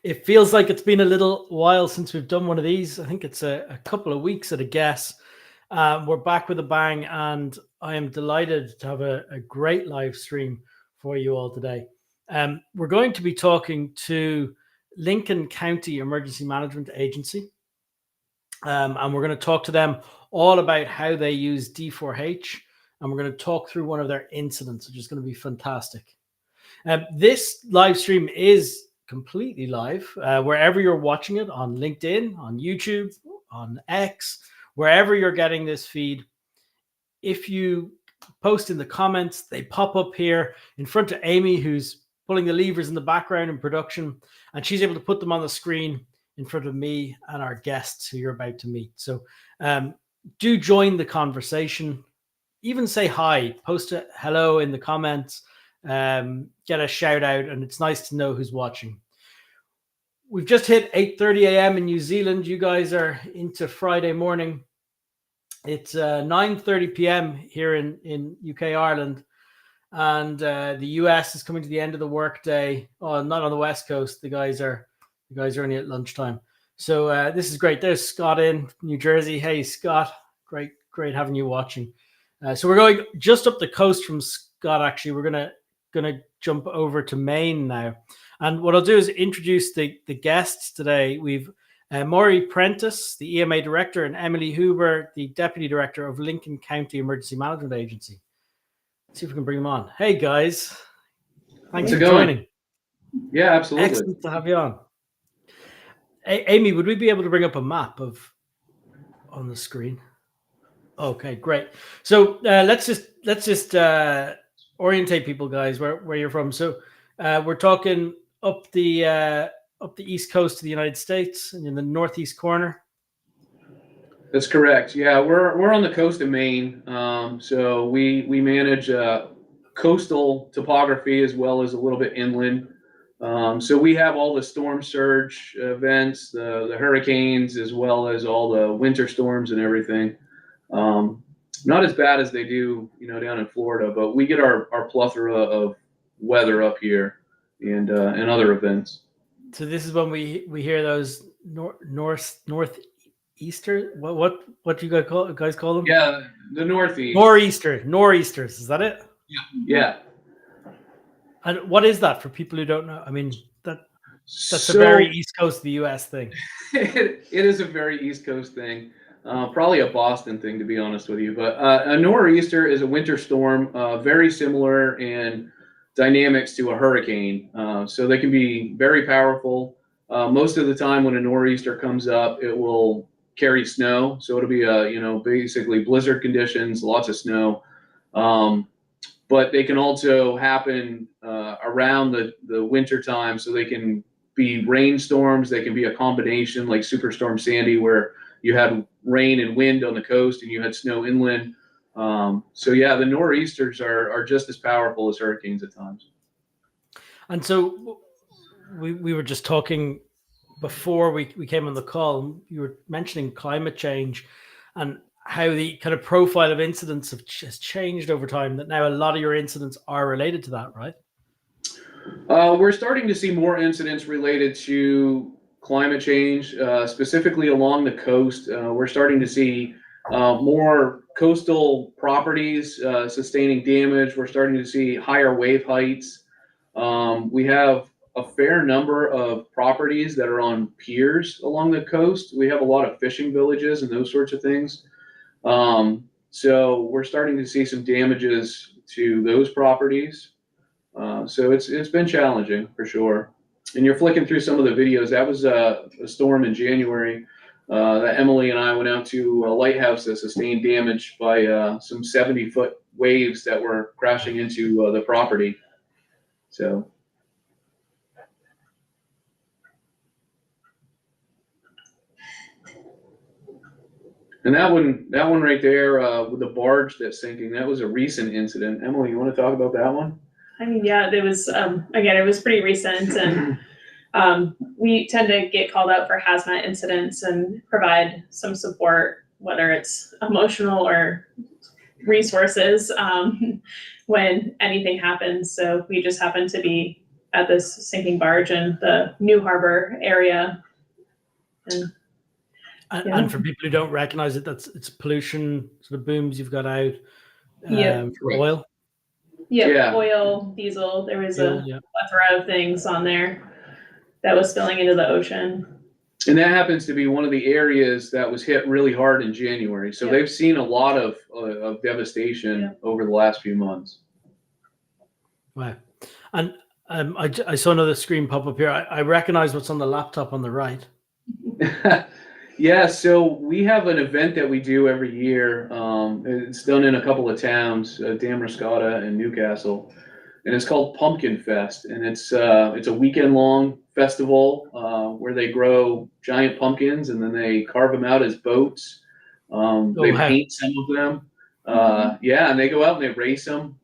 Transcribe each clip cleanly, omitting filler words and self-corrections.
It feels like it's been a little while since we've done one of these. I think it's a couple of weeks at a guess. We're back with a bang, and I am delighted to have a great live stream for you all today. We're going to be talking to Lincoln County Emergency Management Agency, and we're going to talk to them all about how they use D4H, and we're going to talk through one of their incidents, which is going to be fantastic. This live stream is completely live, wherever you're watching it, on LinkedIn, on YouTube, on X, wherever you're getting this feed. If you post in the comments, they pop up here in front of Amy, who's pulling the levers in the background in production, and she's able to put them on the screen in front of me and our guests who you're about to meet. So do join the conversation. Even say hi, post a hello in the comments, get a shout out, and it's nice to know who's watching. We've just hit 8:30 a.m. in New Zealand. You guys are into Friday morning. It's 9:30 p.m. here in UK, Ireland, and the US is coming to the end of the workday. Oh, not on the West Coast. The guys are only at lunchtime. So this is great. There's Scott in New Jersey. Hey, Scott, great having you watching. So we're going just up the coast from Scott. Actually, we're gonna jump over to Maine now, and what I'll do is introduce the guests today. We've Maury Prentiss, the EMA director, and Emily Huber, the deputy director of Lincoln County Emergency Management Agency. Let's see if we can bring them on. Hey guys, thanks for joining. Yeah, absolutely. Excellent to have you on. Amy, would we be able to bring up a map on the screen? Okay, great. So let's just orientate people, guys, where you're from. So we're talking up the east coast of the United States, and in the northeast corner. That's correct. Yeah, we're on the coast of Maine. So we manage coastal topography as well as a little bit inland. So we have all the storm surge events, the hurricanes, as well as all the winter storms and everything. Not as bad as they do, down in Florida, but we get our plethora of weather up here and other events. So this is when we hear those northeaster. What do you guys call them? Yeah, the northeast. Nor'easters. Is that it? Yeah. And what is that for people who don't know? I mean, that's a very East Coast of the U.S. thing. It is a very East Coast thing. Probably a Boston thing, to be honest with you. But a nor'easter is a winter storm, very similar in dynamics to a hurricane. So they can be very powerful. Most of the time when a nor'easter comes up, it will carry snow. So it'll be basically blizzard conditions, lots of snow. But they can also happen around the winter time. So they can be rainstorms. They can be a combination like Superstorm Sandy, where you had rain and wind on the coast and you had snow inland. So yeah, the nor'easters are just as powerful as hurricanes at times. And so we were just talking before we came on the call. You were mentioning climate change and how the kind of profile of incidents has changed over time, that now a lot of your incidents are related to that, right? We're starting to see more incidents related to climate change, specifically along the coast. We're starting to see more coastal properties sustaining damage. We're starting to see higher wave heights. We have a fair number of properties that are on piers along the coast. We have a lot of fishing villages and those sorts of things. So we're starting to see some damages to those properties. So it's been challenging for sure. And you're flicking through some of the videos. That was a storm in January that Emily and I went out to a lighthouse that sustained damage by some 70-foot waves that were crashing into the property. So. And that one right there with the barge that's sinking, that was a recent incident. Emily, you want to talk about that one? I mean, yeah, it was, again, it was pretty recent, and we tend to get called out for hazmat incidents and provide some support, whether it's emotional or resources, when anything happens. So we just happened to be at this sinking barge in the New Harbor area. And for people who don't recognize it, it's pollution sort of booms you've got out. Yep. Oil. Yep. Yeah. Oil, diesel. There was a Yeah. plethora of things on there that was spilling into the ocean. And that happens to be one of the areas that was hit really hard in January. So Yep. they've seen a lot of devastation Yep. over the last few months. Wow. And I saw another screen pop up here. I recognize what's on the laptop on the right. Yeah, so we have an event that we do every year. It's done in a couple of towns, Damariscotta and Newcastle, and it's called Pumpkin Fest. And it's a weekend-long festival where they grow giant pumpkins and then they carve them out as boats. They paint some of them. Yeah, and they go out and they race them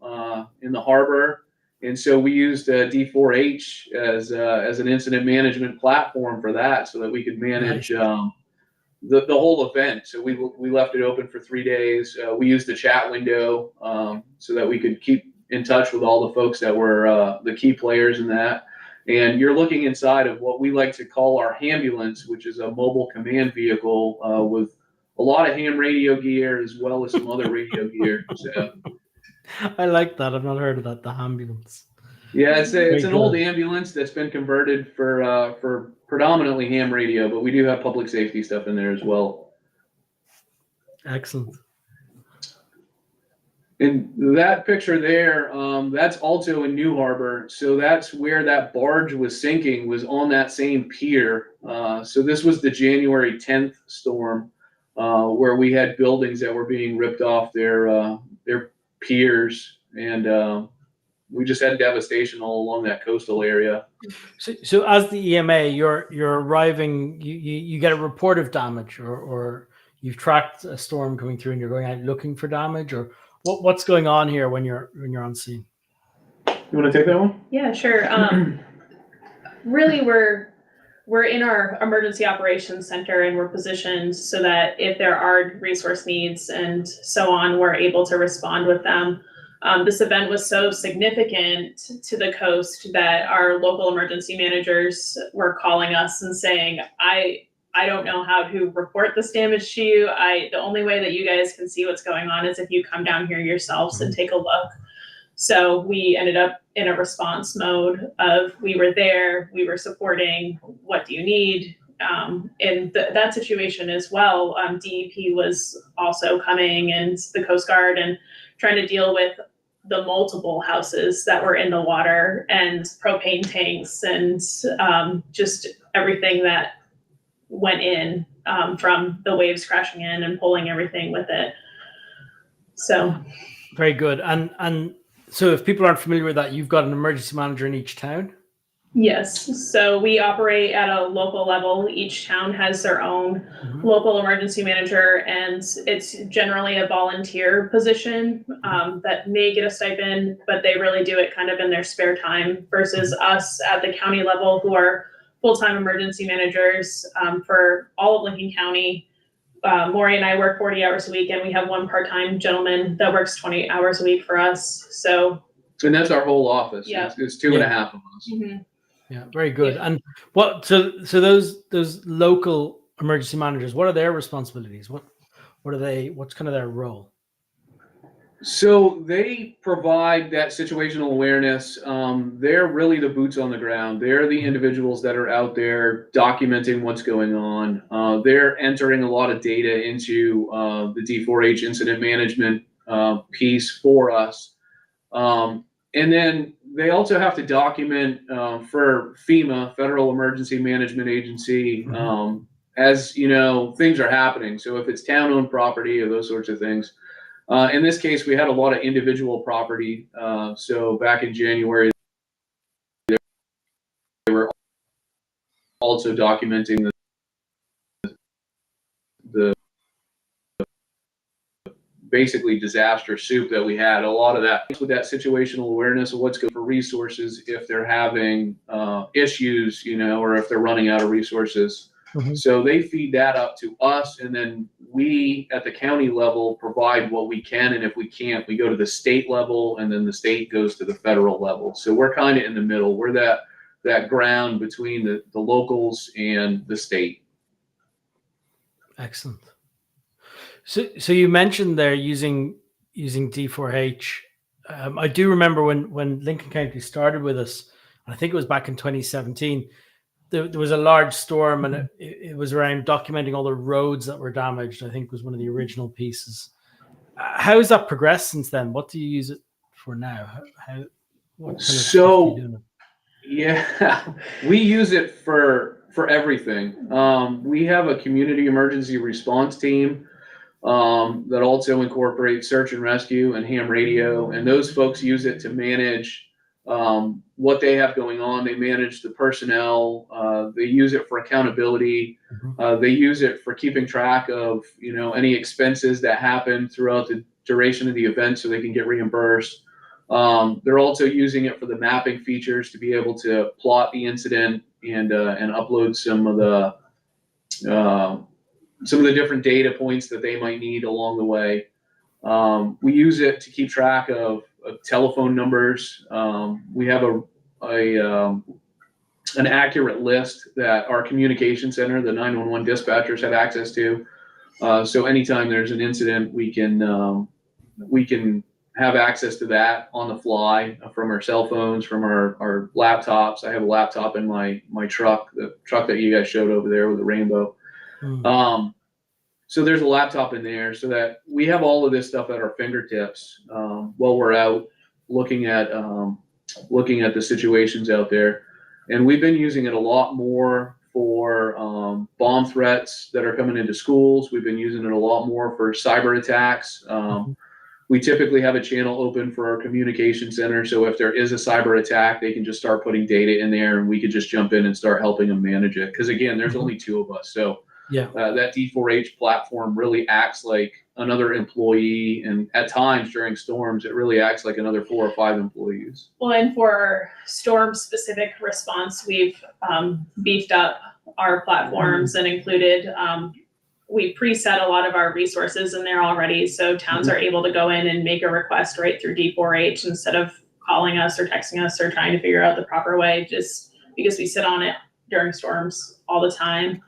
in the harbor. And so we used D4H as an incident management platform for that, so that we could manage the whole event. So we left it open for 3 days. We used the chat window so that we could keep in touch with all the folks that were the key players in that. And you're looking inside of what we like to call our Hambulance, which is a mobile command vehicle with a lot of ham radio gear as well as some other radio gear. So. I like that. I've not heard of that. The Ambulance. Yeah, it's an old ambulance that's been converted for predominantly ham radio, but we do have public safety stuff in there as well. Excellent. And that picture there, that's also in New Harbor. So that's where that barge was sinking, was on that same pier. So this was the January 10th storm, where we had buildings that were being ripped off their piers, and we just had devastation all along that coastal area. So as the EMA, you're arriving, you get a report of damage, or you've tracked a storm coming through and you're going out looking for damage, or what's going on here when you're on scene? You want to take that one? Yeah, sure. Really, we're in our emergency operations center, and we're positioned so that if there are resource needs and so on, we're able to respond with them. This event was so significant to the coast that our local emergency managers were calling us and saying, I don't know how to report this damage to you. The only way that you guys can see what's going on is if you come down here yourselves and take a look. So we ended up in a response mode of, we were there, we were supporting, what do you need? In that situation as well, DEP was also coming, and the Coast Guard, and trying to deal with the multiple houses that were in the water, and propane tanks, and just everything that went in from the waves crashing in and pulling everything with it. So very good. And so if people aren't familiar with that, you've got an emergency manager in each town? Yes. So we operate at a local level. Each town has their own local emergency manager, and it's generally a volunteer position that may get a stipend, but they really do it kind of in their spare time, versus us at the county level, who are full-time emergency managers for all of Lincoln County. Maury and I work 40 hours a week, and we have one part-time gentleman that works 20 hours a week for us. And that's our whole office. Yeah. It's 2.5 of us. Yeah, very good. And so those local emergency managers, what are their responsibilities? What are they? What's kind of their role? So they provide that situational awareness. They're really the boots on the ground. They're the individuals that are out there documenting what's going on. They're entering a lot of data into the D4H incident management piece for us. And then they also have to document for FEMA, Federal Emergency Management Agency, as you know, things are happening. So if it's town-owned property or those sorts of things. In this case, we had a lot of individual property. So back in January, they were also documenting the basically disaster soup that we had. A lot of that with that situational awareness of what's good for resources if they're having issues, or if they're running out of resources. Mhm. So they feed that up to us, and then we at the county level provide what we can, and if we can't, we go to the state level, and then the state goes to the federal level. So we're kind of in the middle. We're that ground between the locals and the state. Excellent. So you mentioned there using D4H. I do remember when Lincoln County started with us. I think it was back in 2017. There was a large storm, and it was around documenting all the roads that were damaged. I think was one of the original pieces. How has that progressed since then? What do you use it for now? What kind of stuff are you doing? Yeah, we use it for everything. We have a community emergency response team that also incorporates search and rescue and ham radio, and those folks use it to manage what they have going on. They manage the personnel. They use it for accountability. They use it for keeping track of any expenses that happen throughout the duration of the event, so they can get reimbursed. They're also using it for the mapping features to be able to plot the incident and upload some of the different data points that they might need along the way. We use it to keep track of telephone numbers. We have an accurate list that our communication center, the 911 dispatchers, have access to. So anytime there's an incident, we can have access to that on the fly from our cell phones, from our laptops. I have a laptop in my truck, the truck that you guys showed over there with the rainbow. So there's a laptop in there, so that we have all of this stuff at our fingertips while we're out looking at the situations out there. And we've been using it a lot more for bomb threats that are coming into schools. We've been using it a lot more for cyber attacks. We typically have a channel open for our communication center, so if there is a cyber attack, they can just start putting data in there, and we could just jump in and start helping them manage it. Because again, there's only two of us, so that D4H platform really acts like another employee, and at times during storms, it really acts like another 4 or 5 employees. Well, and for storm-specific response, we've beefed up our platforms and included. We preset a lot of our resources in there already, so towns are able to go in and make a request right through D4H instead of calling us or texting us or trying to figure out the proper way, just because we sit on it during storms all the time.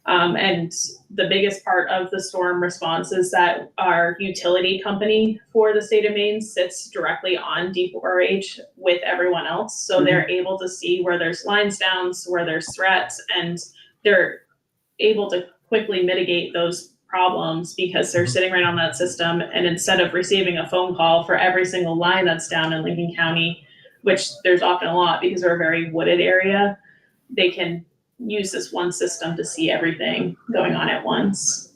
And the biggest part of the storm response is that our utility company for the state of Maine sits directly on D4H with everyone else. So they're able to see where there's lines down, where there's threats, and they're able to quickly mitigate those problems because they're sitting right on that system. And instead of receiving a phone call for every single line that's down in Lincoln County, which there's often a lot because we're a very wooded area, they can use this one system to see everything going on at once.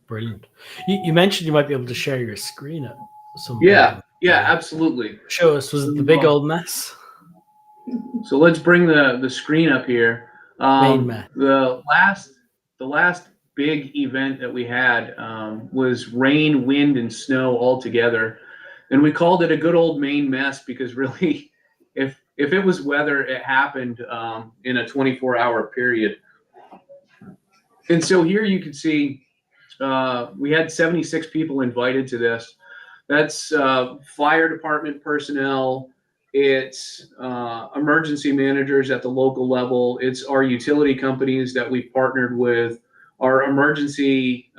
Brilliant. You mentioned you might be able to share your screen at some point. Yeah, absolutely. Show us, was it the big old mess? So let's bring the screen up here. Main mess. The last big event that we had was rain, wind, and snow all together, and we called it a good old Maine mess because really, if it was weather, it happened in a 24-hour period. And so here you can see we had 76 people invited to this. That's fire department personnel. It's emergency managers at the local level. It's our utility companies that we've partnered with, our emergency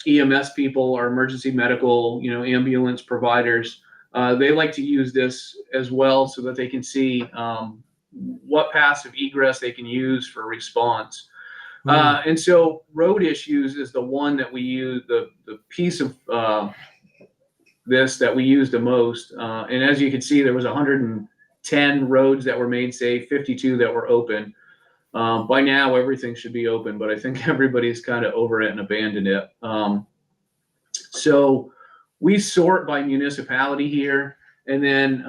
EMS people, our emergency medical, ambulance providers. They like to use this as well so that they can see what paths of egress they can use for response. And so road issues is the one that we use, the piece of this that we use the most. And as you can see, there was 110 roads that were made safe, 52 that were open. By now, everything should be open, but I think everybody's kind of over it and abandoned it. So we sort by municipality here, and then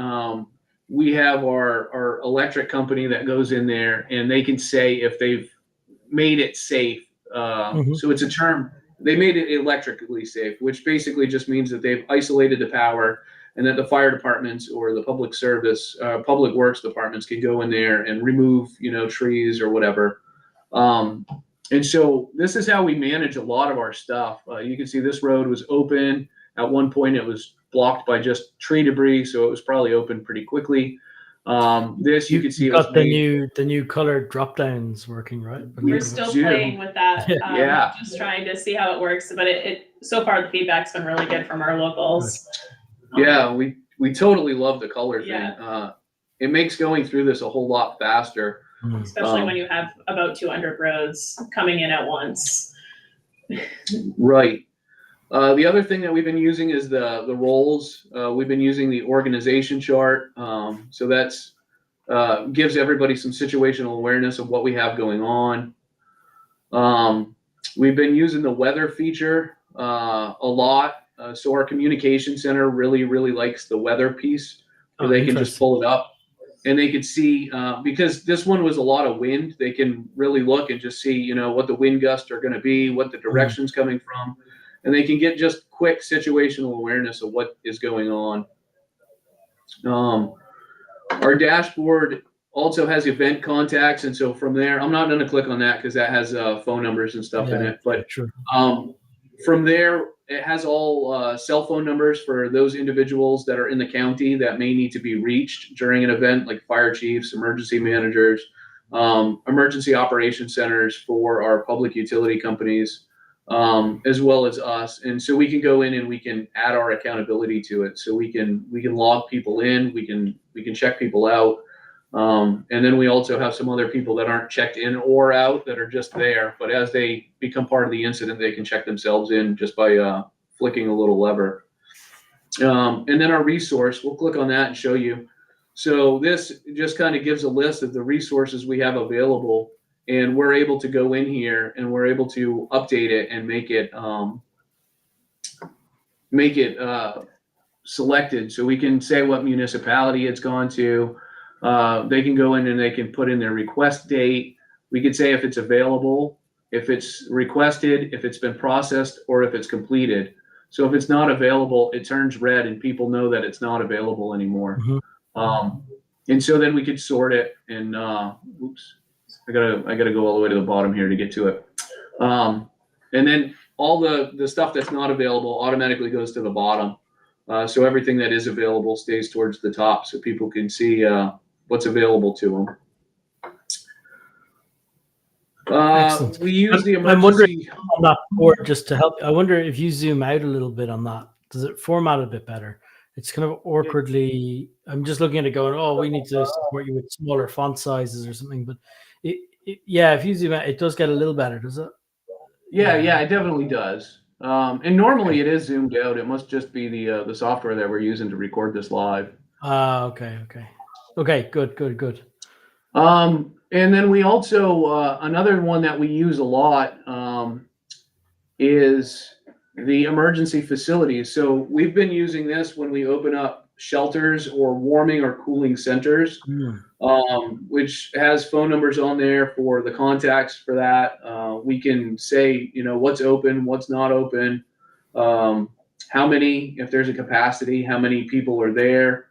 we have our electric company that goes in there, and they can say if they've made it safe. So it's a term. They made it electrically safe, which basically just means that they've isolated the power, and that the fire departments or the public works departments can go in there and remove, trees or whatever. And so this is how we manage a lot of our stuff. You can see this road was open. At one point it was blocked by just tree debris, so it was probably open pretty quickly. This you can see you it was got the new color drop downs working, right? We're still Zoom. playing with that. Yeah. Just trying to see how it works, but it so far the feedback's been really good from our locals. Yeah, we totally love the color thing. Yeah. It makes going through this a whole lot faster. Especially when you have about 200 roads coming in at once. Right. The other thing that we've been using is the roles. We've been using the organization chart. So that's gives everybody some situational awareness of what we have going on. We've been using the weather feature a lot. So our communication center really likes the weather piece where they can just pull it up and they could see, because this one was a lot of wind, they can really look and just see, what the wind gusts are going to be, what the direction's coming from, and they can get just quick situational awareness of what is going on. Our dashboard also has event contacts, and so from there, I'm not going to click on that because that has phone numbers and stuff in it. But from there, it has all cell phone numbers for those individuals that are in the county that may need to be reached during an event, like fire chiefs, emergency managers, emergency operations centers for our public utility companies, as well as us. And so we can go in and we can add our accountability to it. So we can log people in, we can check people out. And then we also have some other people that aren't checked in or out that are just there, but as they become part of the incident, they can check themselves in just by flicking a little lever. And then our resource, we'll click on that and show you. So this just kind of gives a list of the resources we have available, and we're able to go in here and we're able to update it and make it selected. So we can say what municipality it's gone to. They can go in and they can put in their request date. We could say if it's available, if it's requested, if it's been processed, or if it's completed. So if it's not available, it turns red and people know that it's not available anymore. And so then we could sort it and, oops, I gotta go all the way to the bottom here to get to it. And then all the stuff that's not available automatically goes to the bottom. So everything that is available stays towards the top so people can see what's available to them. We use the emergency. I'm wondering on that board, just to help. I wonder if you zoom out a little bit on that, does it format a bit better? It's kind of awkwardly. I'm just looking at it going, oh, we need to support you with smaller font sizes or something. But yeah, if you zoom out, it does get a little better, does it? Yeah, it definitely does. And normally it is zoomed out. It must just be the software that we're using to record this live. Okay, good. And then we also another one that we use a lot is the emergency facilities. So we've been using this when we open up shelters or warming or cooling centers, which has phone numbers on there for the contacts for that. We can say, what's open, what's not open, how many, if there's a capacity, how many people are there.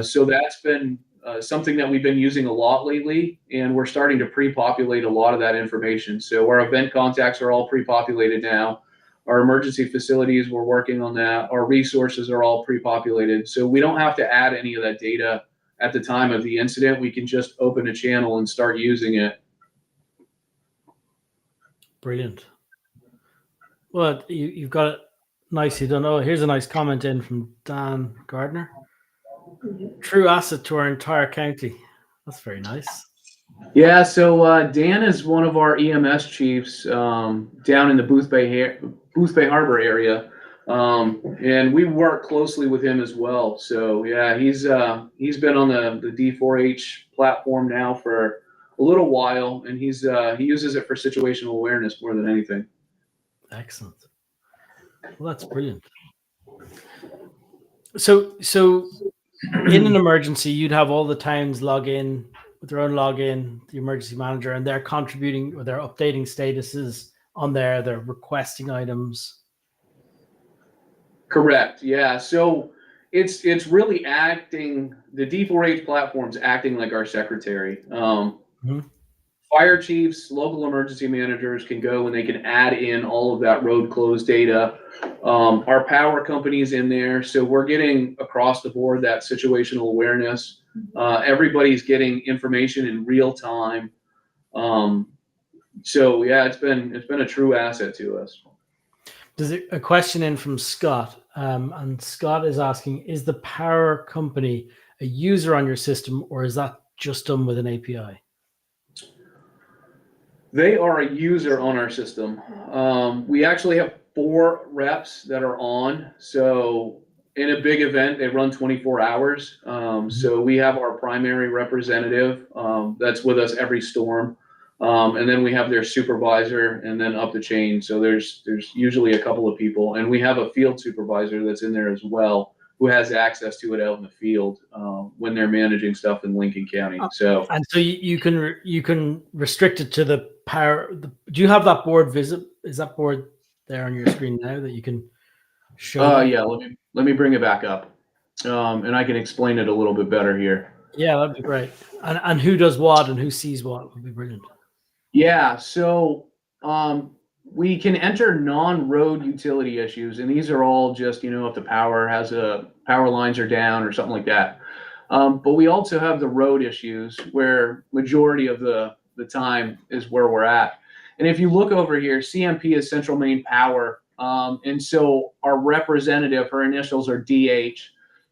So that's been something that we've been using a lot lately, and we're starting to pre-populate a lot of that information. So our event contacts are all pre-populated now. Our emergency facilities, we're working on that. Our resources are all pre-populated. So we don't have to add any of that data at the time of the incident. We can just open a channel and start using it. Brilliant. Well, you've got it nicely done. Oh, here's a nice comment in from Dan Gardner. True asset to our entire county. That's very nice. Yeah, so Dan is one of our EMS chiefs down in the Booth Bay Harbor area, and we work closely with him as well. So yeah, he's been on the D4H platform now for a little while, and he uses it for situational awareness more than anything. Excellent. Well, that's brilliant. So in an emergency, you'd have all the towns log in with their own login, the emergency manager, and they're contributing or they're updating statuses on there. They're requesting items. Correct. Yeah. So it's really acting. The D4H platform's acting like our secretary. fire chiefs, local emergency managers can go and they can add in all of that road close data. Our power company's in there, so we're getting across the board that situational awareness. Everybody's getting information in real time. So yeah, it's been a true asset to us. There's a question in from Scott, and Scott is asking, is the power company a user on your system, or is that just done with an API? They are a user on our system. We actually have 4 reps that are on. So in a big event, they run 24 hours. So we have our primary representative that's with us every storm. And then we have their supervisor and then up the chain. So there's usually a couple of people. And we have a field supervisor that's in there as well, who has access to it out in the field when they're managing stuff in Lincoln County. So and so you can restrict it to the power. Do you have that board visit? Is that board there on your screen now that you can show? Yeah, let me bring it back up, and I can explain it a little bit better here. Yeah, that'd be great. And who does what and who sees what would be brilliant. Yeah, so we can enter non-road utility issues, and these are all just, if the power lines are down or something like that. But we also have the road issues where majority of the time is where we're at. And if you look over here, CMP is Central Maine Power. And so our representative, her initials are DH.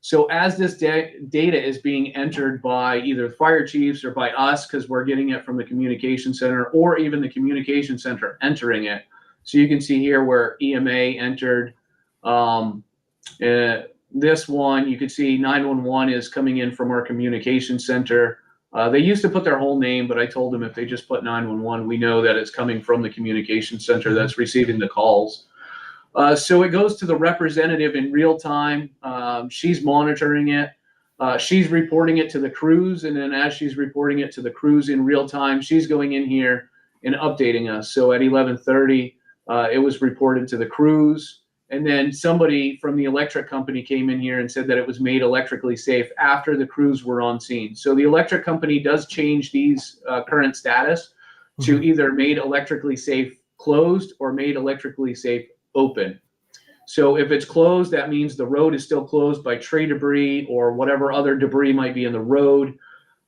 So as this data is being entered by either fire chiefs or by us, because we're getting it from the communication center, or even the communication center entering it. So you can see here where EMA entered. This one, you can see 911 is coming in from our communication center. They used to put their whole name, but I told them if they just put 911, we know that it's coming from the communication center that's receiving the calls. So it goes to the representative in real time. She's monitoring it. She's reporting it to the crews. And then as she's reporting it to the crews in real time, she's going in here and updating us. So at 11:30, it was reported to the crews. And then somebody from the electric company came in here and said that it was made electrically safe after the crews were on scene. So the electric company does change these current status to either made electrically safe closed or made electrically safe open. So if it's closed, that means the road is still closed by tree debris or whatever other debris might be in the road.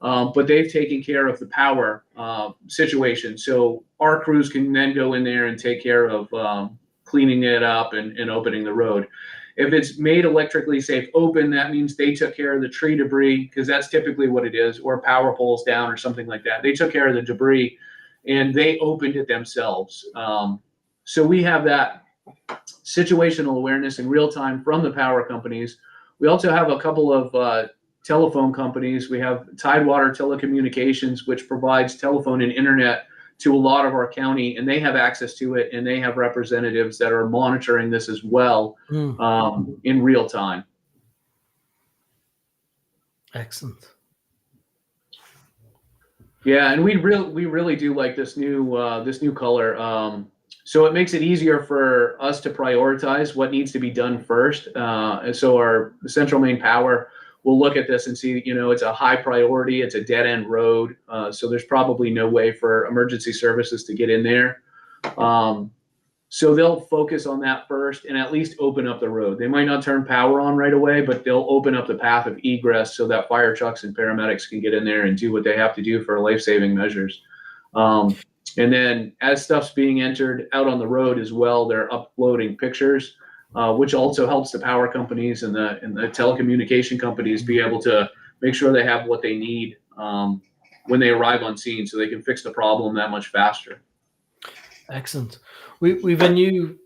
But they've taken care of the power situation. So our crews can then go in there and take care of cleaning it up and opening the road. If it's made electrically safe open, that means they took care of the tree debris, because that's typically what it is, or power poles down or something like that. They took care of the debris and they opened it themselves. So we have that situational awareness in real time from the power companies. We also have a couple of telephone companies. We have Tidewater Telecommunications, which provides telephone and internet to a lot of our county, and they have access to it, and they have representatives that are monitoring this as well in real time. Excellent. Yeah, and we really do like this new color. So it makes it easier for us to prioritize what needs to be done first. And so our Central Maine Power will look at this and see, it's a high priority, it's a dead end road. So there's probably no way for emergency services to get in there. So they'll focus on that first and at least open up the road. They might not turn power on right away, but they'll open up the path of egress so that fire trucks and paramedics can get in there and do what they have to do for life-saving measures. And then as stuff's being entered out on the road as well, they're uploading pictures, which also helps the power companies and the telecommunication companies be able to make sure they have what they need when they arrive on scene, so they can fix the problem that much faster. Excellent. We've a new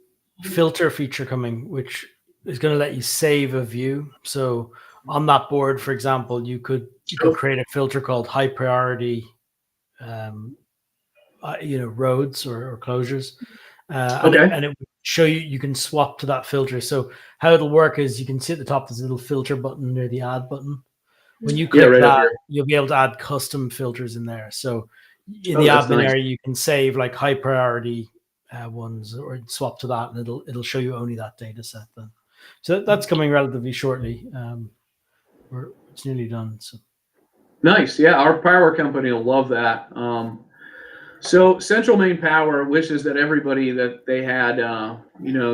filter feature coming, which is going to let you save a view. So on that board, for example, you could create a filter called high priority roads or closures, and it would show you can swap to that filter. So how it'll work is you can see at the top there's a little filter button near the add button. When you click that, you'll be able to add custom filters in there. So in the admin area, you can save like high priority ones or swap to that, and it'll show you only that data set then. So that's coming relatively shortly. It's nearly done. So nice. Yeah, our power company will love that. So Central Maine Power wishes that everybody that they had,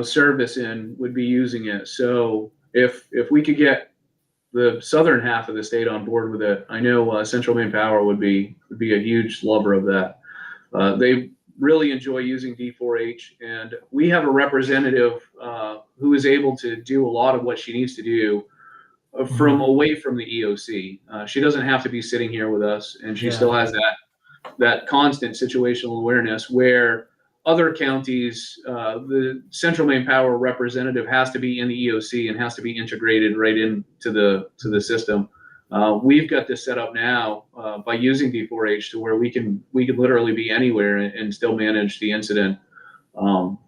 service in would be using it. So if we could get the southern half of the state on board with it, I know Central Maine Power would be a huge lover of that. They really enjoy using D4H, and we have a representative who is able to do a lot of what she needs to do from away from the EOC. She doesn't have to be sitting here with us, and she still has that constant situational awareness where other counties, the Central Maine Power representative has to be in the EOC and has to be integrated right into the system. We've got this set up now by using D4H to where we can literally be anywhere and still manage the incident, and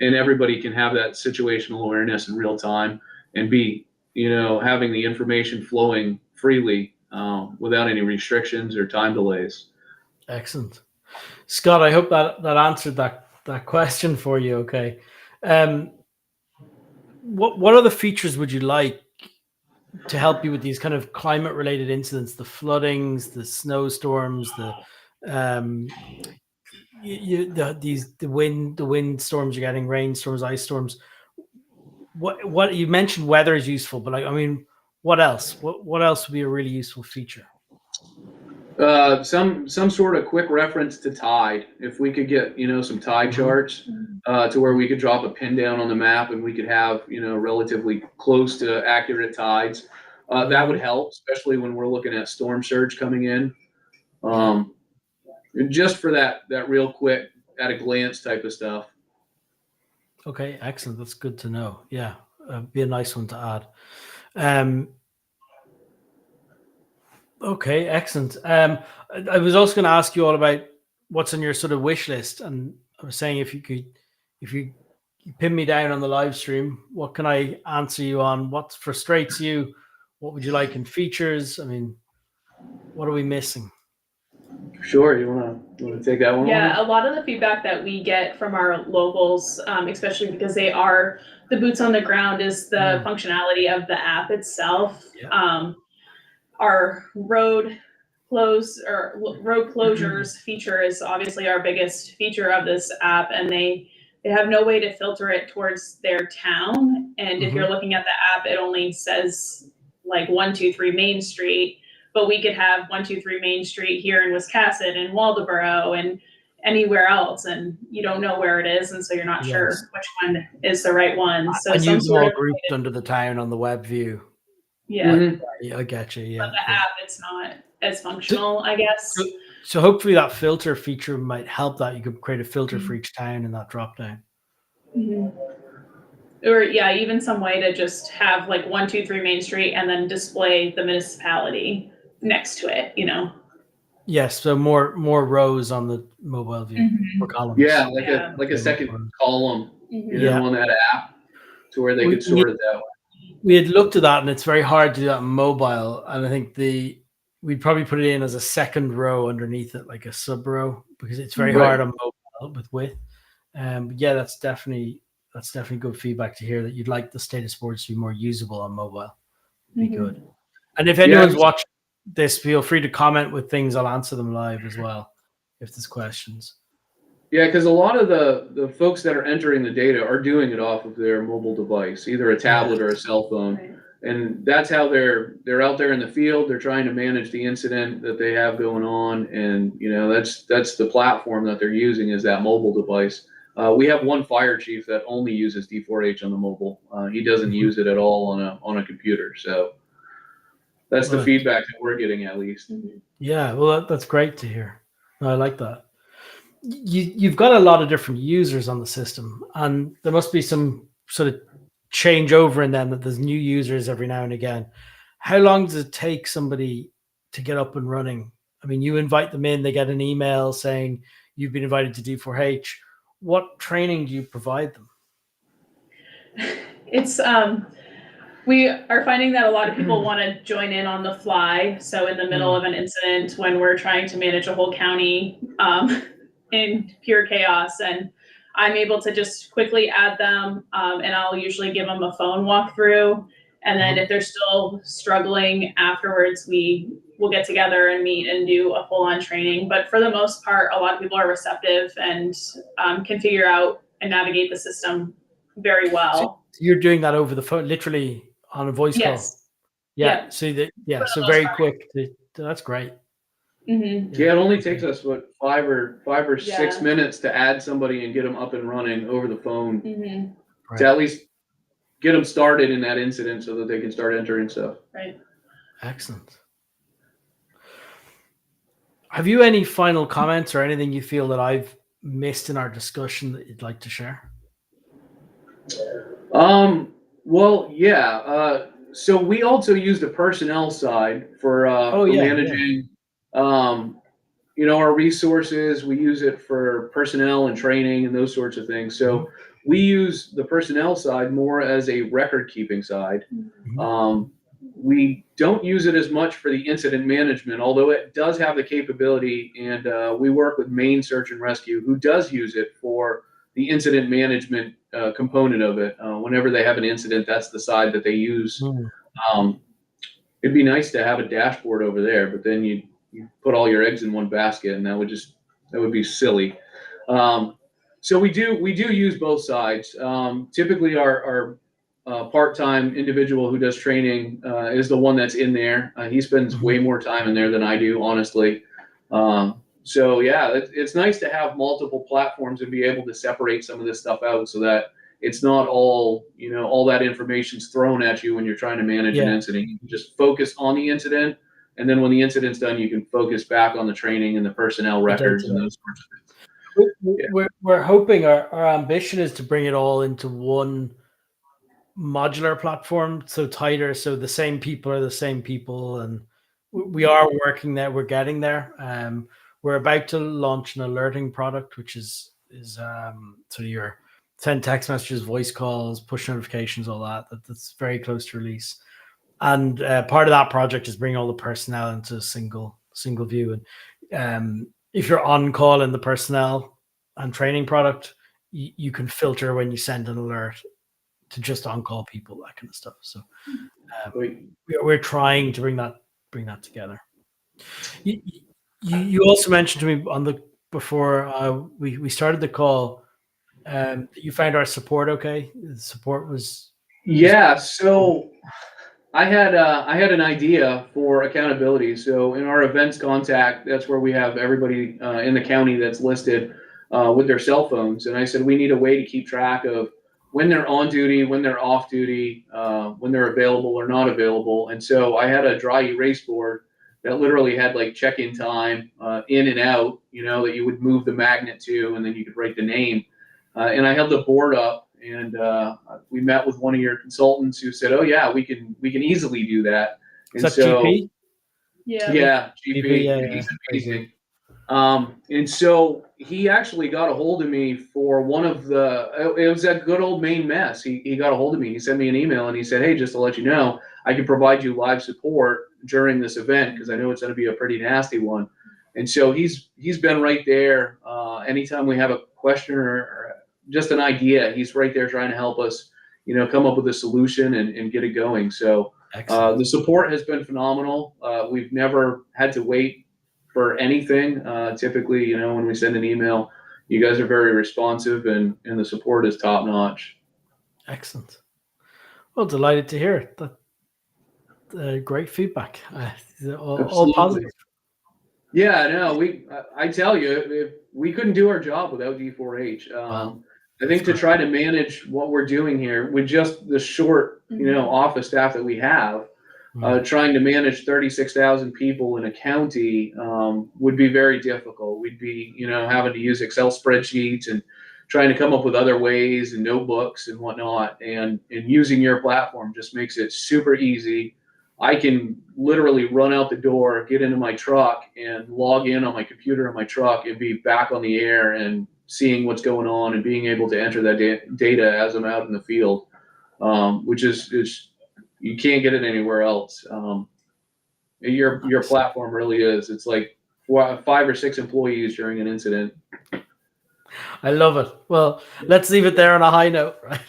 everybody can have that situational awareness in real time and be having the information flowing freely without any restrictions or time delays. Excellent. Scott, I hope that answered that question for you. Okay. What other features would you like to help you with these kind of climate related incidents, the floodings, the snowstorms, the wind storms you're getting, rainstorms, ice storms? What you mentioned weather is useful, but I mean, what else? What else would be a really useful feature? Some sort of quick reference to tide. If we could get some tide charts to where we could drop a pin down on the map and we could have relatively close to accurate tides, that would help, especially when we're looking at storm surge coming in. Just for that real quick at a glance type of stuff. Okay, excellent. That's good to know. Yeah, be a nice one to add. Okay, excellent. I was also going to ask you all about what's on your sort of wish list, and I was saying if you pin me down on the live stream, what can I answer you on? What frustrates you? What would you like in features? I mean, what are we missing? Sure, you want to take that one? Yeah, a lot of the feedback that we get from our locals, especially because they are the boots on the ground, is the functionality of the app itself. Yeah. Our road closures feature is obviously our biggest feature of this app, and they have no way to filter it towards their town. And if you're looking at the app, it only says like 123 Main Street, but we could have 123 Main Street here in Wiscasset and Waldoboro and anywhere else, and you don't know where it is, and so you're not sure which one is the right one. So and some you sort all of grouped under the town on the web view. Yeah, I get you. Yeah, but the app, it's not as functional, I guess. So hopefully that filter feature might help that. You could create a filter for each town in that drop down. Or even some way to just have like 123 Main Street and then display the municipality next to it, Yes, so more rows on the mobile view or columns. Yeah, like a second column, on that app to where they could sort it that way. We had looked at that, and it's very hard to do that on mobile. And I think we'd probably put it in as a second row underneath it, like a sub row, because it's very hard on mobile with width. But yeah, that's definitely good feedback to hear that you'd like the status boards to be more usable on mobile. Be good. And if anyone's watching this, feel free to comment with things. I'll answer them live as well if there's questions. Yeah, because a lot of the folks that are entering the data are doing it off of their mobile device, either a tablet or a cell phone. Right. And that's how they're out there in the field. They're trying to manage the incident that they have going on. And, that's the platform that they're using is that mobile device. We have one fire chief that only uses D4H on the mobile. He doesn't use it at all on a computer. So that's the feedback that we're getting, at least. Yeah, well, that's great to hear. I like that. You've got a lot of different users on the system, and there must be some sort of changeover in them, that there's new users every now and again. How long does it take somebody to get up and running? I mean, you invite them in, they get an email saying you've been invited to D4H. What training do you provide them? It's we are finding that a lot of people want to join in on the fly. So in the middle of an incident, when we're trying to manage a whole county in pure chaos, and I'm able to just quickly add them, and I'll usually give them a phone walkthrough And then if they're still struggling afterwards, we will get together and meet and do a full-on training. But for the most part, a lot of people are receptive and can figure out and navigate the system very well. So you're doing that over the phone, literally on a voice call? Yeah. So so very quick. That's great. Mm-hmm. Yeah, it only takes us what 5 or 6 minutes to add somebody and get them up and running over the phone to at least get them started in that incident so that they can start entering stuff. Right. Excellent. Have you any final comments or anything you feel that I've missed in our discussion that you'd like to share? Well, yeah. So we also use the personnel side for managing, our resources. We use it for personnel and training and those sorts of things. So we use the personnel side more as a record keeping side. We don't use it as much for the incident management, although it does have the capability, and we work with Maine Search and Rescue, who does use it for the incident management component of it. Whenever they have an incident, that's the side that they use. It'd be nice to have a dashboard over there, but then you put all your eggs in one basket, and that would be silly. So we do use both sides. Typically, our part-time individual who does training is the one that's in there. He spends way more time in there than I do, honestly. So yeah, it's nice to have multiple platforms and be able to separate some of this stuff out so that it's not all that information's thrown at you when you're trying to manage an incident. You can just focus on the incident, and then when the incident's done, you can focus back on the training and the personnel records and those sorts of things. We're hoping our ambition is to bring it all into one modular platform, so tighter, so the same people are the same people, and we are working there. We're getting there. We're about to launch an alerting product, which is so your send text messages, voice calls, push notifications, all that. That's very close to release. And part of that project is bringing all the personnel into a single view. And if you're on call in the personnel and training product, you can filter when you send an alert to just on-call people, that kind of stuff. So we're trying to bring that together. You also mentioned to me before we started the call, you found our support okay. The support was So I had an idea for accountability. So in our events contact, that's where we have everybody in the county that's listed with their cell phones. And I said we need a way to keep track of when they're on duty, when they're off duty, when they're available or not available. And so I had a dry erase board that literally had like check-in time, in and out, that you would move the magnet to, and then you could write the name. And I held the board up, and we met with one of your consultants who said, "Oh yeah, we can easily do that." And is that so, GP? Yeah, GP. He's amazing. And so he actually got a hold of me for it was that good old Maine mess. He got a hold of me. He sent me an email and he said, "Hey, just to let you know, I can provide you live support during this event because I know it's going to be a pretty nasty one." And so he's been right there. Anytime we have a question or just an idea, he's right there trying to help us, come up with a solution and get it going. So the support has been phenomenal. We've never had to wait for anything. Typically, when we send an email, you guys are very responsive, and the support is top notch. Excellent. Well, delighted to hear it. That great feedback. All positive. Yeah, no, I tell you, we couldn't do our job without D4H. I think to try to manage what we're doing here with just the short, office staff that we have, trying to manage 36,000 people in a county would be very difficult. We'd be, having to use Excel spreadsheets and trying to come up with other ways and notebooks and whatnot. And using your platform just makes it super easy. I can literally run out the door, get into my truck, and log in on my computer in my truck and be back on the air and seeing what's going on and being able to enter that data as I'm out in the field, which is you can't get it anywhere else. Your platform really is. It's like 5 or 6 employees during an incident. I love it. Well, let's leave it there on a high note, right?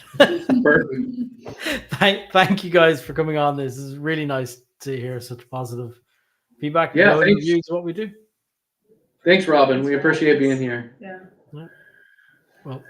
Perfect. Thank you guys for coming on. This is really nice to hear such positive feedback. Yeah, glowing thanks. reviews of what we do. Thanks, Robin. We appreciate being here. Yeah. Well,